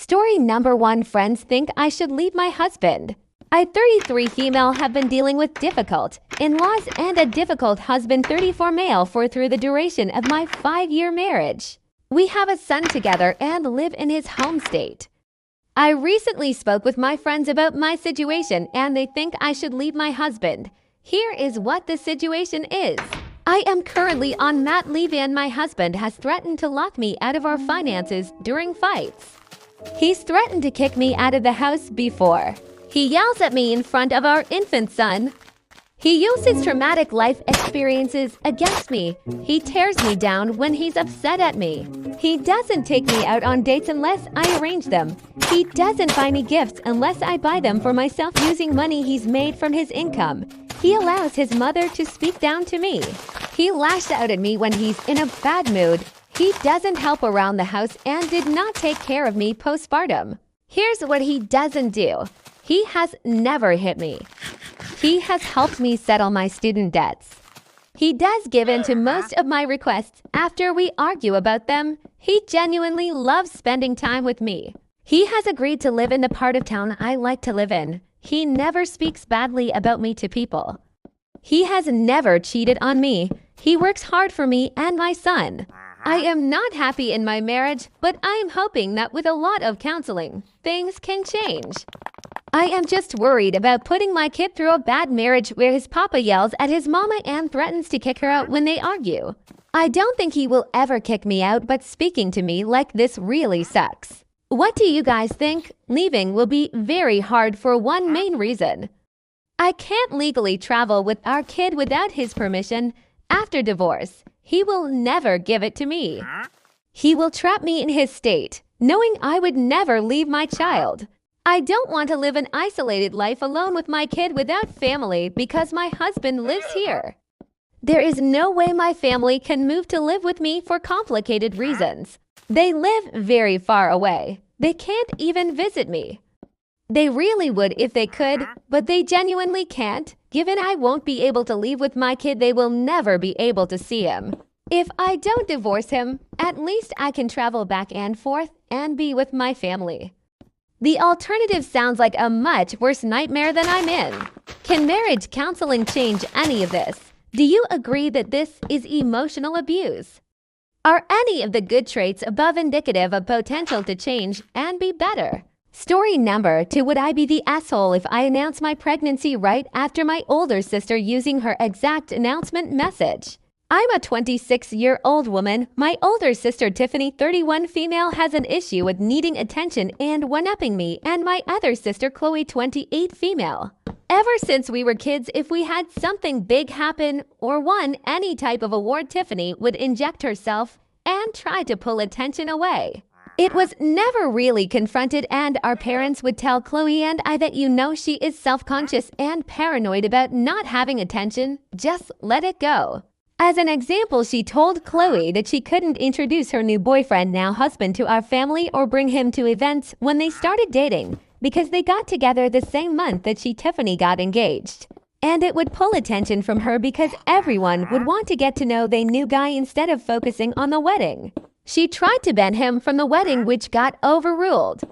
Story number 1. Friends think I should leave my husband. I, 33 female, have been dealing with difficult in-laws and a difficult husband, 34 male, through the duration of my 5-year marriage. We have a son together and live in his home state. I recently spoke with my friends about my situation and they think I should leave my husband. Here is what the situation is. I am currently on mat leave and my husband has threatened to lock me out of our finances during fights. He's threatened to kick me out of the house before. He yells at me in front of our infant son. He uses traumatic life experiences against me. He tears me down when he's upset at me. He doesn't take me out on dates unless I arrange them. He doesn't buy me gifts unless I buy them for myself using money he's made from his income. He allows his mother to speak down to me. He lashed out at me when he's in a bad mood. He doesn't help around the house and did not take care of me postpartum. Here's what he doesn't do. He has never hit me. He has helped me settle my student debts. He does give in to most of my requests after we argue about them. He genuinely loves spending time with me. He has agreed to live in the part of town I like to live in. He never speaks badly about me to people. He has never cheated on me. He works hard for me and my son. I am not happy in my marriage, but I am hoping that with a lot of counseling, things can change. I am just worried about putting my kid through a bad marriage where his papa yells at his mama and threatens to kick her out when they argue. I don't think he will ever kick me out, but speaking to me like this really sucks. What do you guys think? Leaving will be very hard for one main reason. I can't legally travel with our kid without his permission. After divorce, he will never give it to me. He will trap me in his state, knowing I would never leave my child. I don't want to live an isolated life alone with my kid without family because my husband lives here. There is no way my family can move to live with me for complicated reasons. They live very far away. They can't even visit me. They really would if they could, but they genuinely can't. Given I won't be able to leave with my kid, they will never be able to see him. If I don't divorce him, at least I can travel back and forth and be with my family. The alternative sounds like a much worse nightmare than I'm in. Can marriage counseling change any of this? Do you agree that this is emotional abuse? Are any of the good traits above indicative of potential to change and be better? Story number 2. Would I be the asshole if I announce my pregnancy right after my older sister using her exact announcement message? I'm a 26-year-old woman. My older sister Tiffany, 31 female, has an issue with needing attention and one-upping me, and my other sister Chloe, 28 female. Ever since we were kids, if we had something big happen or won any type of award, Tiffany would inject herself and try to pull attention away. It was never really confronted, and our parents would tell Chloe and I that she is self-conscious and paranoid about not having attention. Just let it go. As an example, she told Chloe that she couldn't introduce her new boyfriend, now husband, to our family or bring him to events when they started dating because they got together the same month that Tiffany got engaged. And it would pull attention from her because everyone would want to get to know the new guy instead of focusing on the wedding. She tried to ban him from the wedding, which got overruled.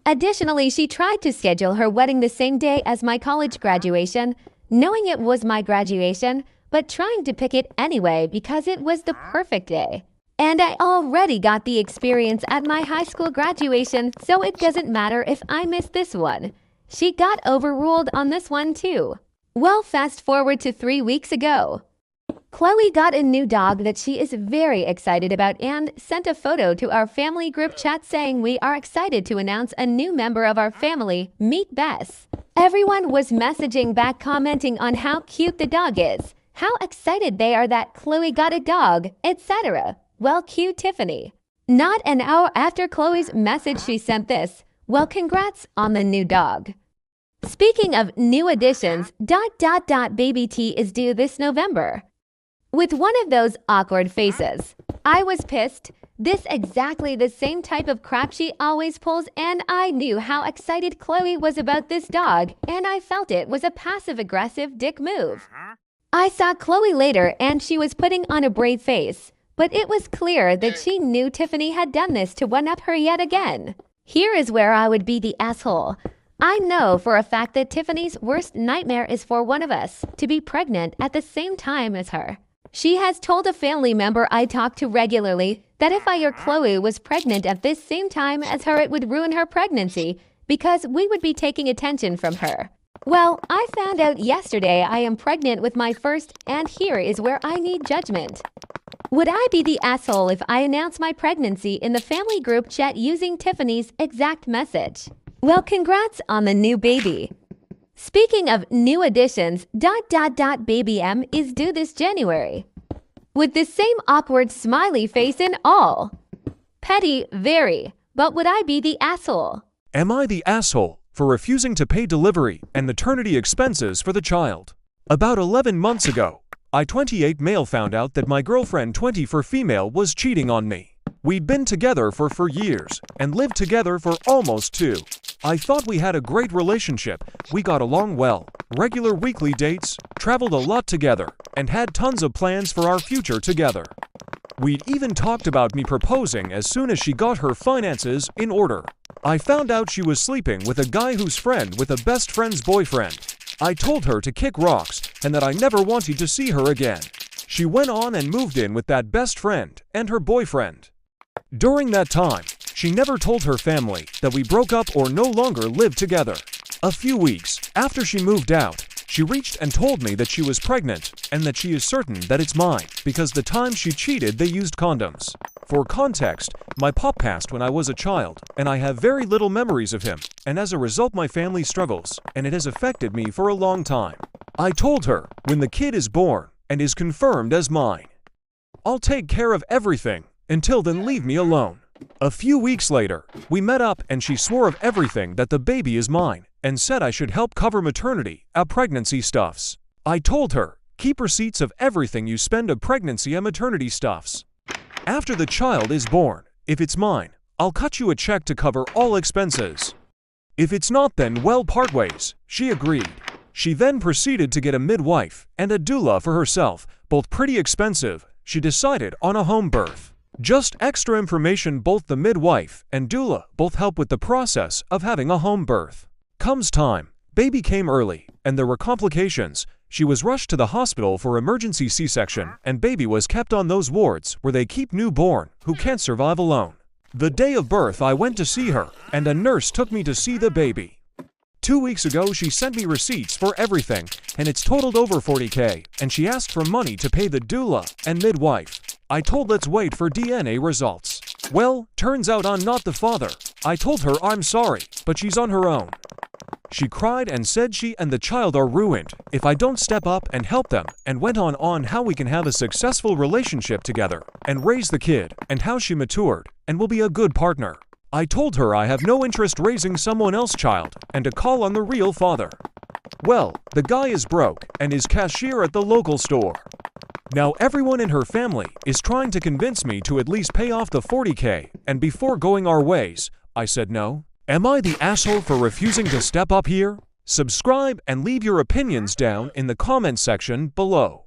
Additionally, she tried to schedule her wedding the same day as my college graduation, knowing it was my graduation, but trying to pick it anyway because it was the perfect day. And I already got the experience at my high school graduation, so it doesn't matter if I miss this one. She got overruled on this one too. Well, fast forward to 3 weeks ago. Chloe got a new dog that she is very excited about and sent a photo to our family group chat saying we are excited to announce a new member of our family, meet Bess. Everyone was messaging back, commenting on how cute the dog is, how excited they are that Chloe got a dog, etc. Well, cue Tiffany. Not an hour after Chloe's message, she sent this: well, congrats on the new dog. Speaking of new additions, ... Baby T is due this November. With one of those awkward faces. I was pissed. This exactly the same type of crap she always pulls, and I knew how excited Chloe was about this dog, and I felt it was a passive-aggressive dick move. I saw Chloe later and she was putting on a brave face, but it was clear that she knew Tiffany had done this to one-up her yet again. Here is where I would be the asshole. I know for a fact that Tiffany's worst nightmare is for one of us to be pregnant at the same time as her. She has told a family member I talk to regularly that if I or Chloe was pregnant at this same time as her, it would ruin her pregnancy because we would be taking attention from her. Well, I found out yesterday I am pregnant with my first, and here is where I need judgment. Would I be the asshole if I announce my pregnancy in the family group chat using Tiffany's exact message? Well, congrats on the new baby. Speaking of new additions, Baby M is due this January. With the same awkward smiley face and all. Petty, very, but would I be the asshole? Am I the asshole for refusing to pay delivery and maternity expenses for the child? About 11 months ago, I 28 male found out that my girlfriend 24 female was cheating on me. We'd been together for 4 years and lived together for almost 2. I thought we had a great relationship, we got along well, regular weekly dates, traveled a lot together, and had tons of plans for our future together. We'd even talked about me proposing as soon as she got her finances in order. I found out she was sleeping with a guy who's friend with a best friend's boyfriend. I told her to kick rocks and that I never wanted to see her again. She went on and moved in with that best friend and her boyfriend. During that time, she never told her family that we broke up or no longer lived together. A few weeks after she moved out, she reached and told me that she was pregnant and that she is certain that it's mine because the time she cheated they used condoms. For context, my pop passed when I was a child and I have very little memories of him, and as a result my family struggles and it has affected me for a long time. I told her when the kid is born and is confirmed as mine, I'll take care of everything. Until then, leave me alone. A few weeks later, we met up and she swore of everything that the baby is mine and said I should help cover maternity and pregnancy stuffs. I told her, keep receipts of everything you spend of pregnancy and maternity stuffs. After the child is born, if it's mine, I'll cut you a check to cover all expenses. If it's not, then well, part ways. She agreed. She then proceeded to get a midwife and a doula for herself, both pretty expensive. She decided on a home birth. Just extra information, both the midwife and doula both help with the process of having a home birth. Comes time, baby came early, and there were complications. She was rushed to the hospital for emergency C-section, and baby was kept on those wards where they keep newborn who can't survive alone. The day of birth I went to see her, and a nurse took me to see the baby. 2 weeks ago she sent me receipts for everything, and it's totaled over $40K, and she asked for money to pay the doula and midwife. I told let's wait for DNA results. Well, turns out I'm not the father. I told her I'm sorry, but she's on her own. She cried and said she and the child are ruined if I don't step up and help them, and went on how we can have a successful relationship together and raise the kid, and how she matured and will be a good partner. I told her I have no interest raising someone else's child and to call on the real father. Well, the guy is broke and is cashier at the local store. Now everyone in her family is trying to convince me to at least pay off the $40K, and before going our ways, I said no. Am I the asshole for refusing to step up here? Subscribe and leave your opinions down in the comment section below.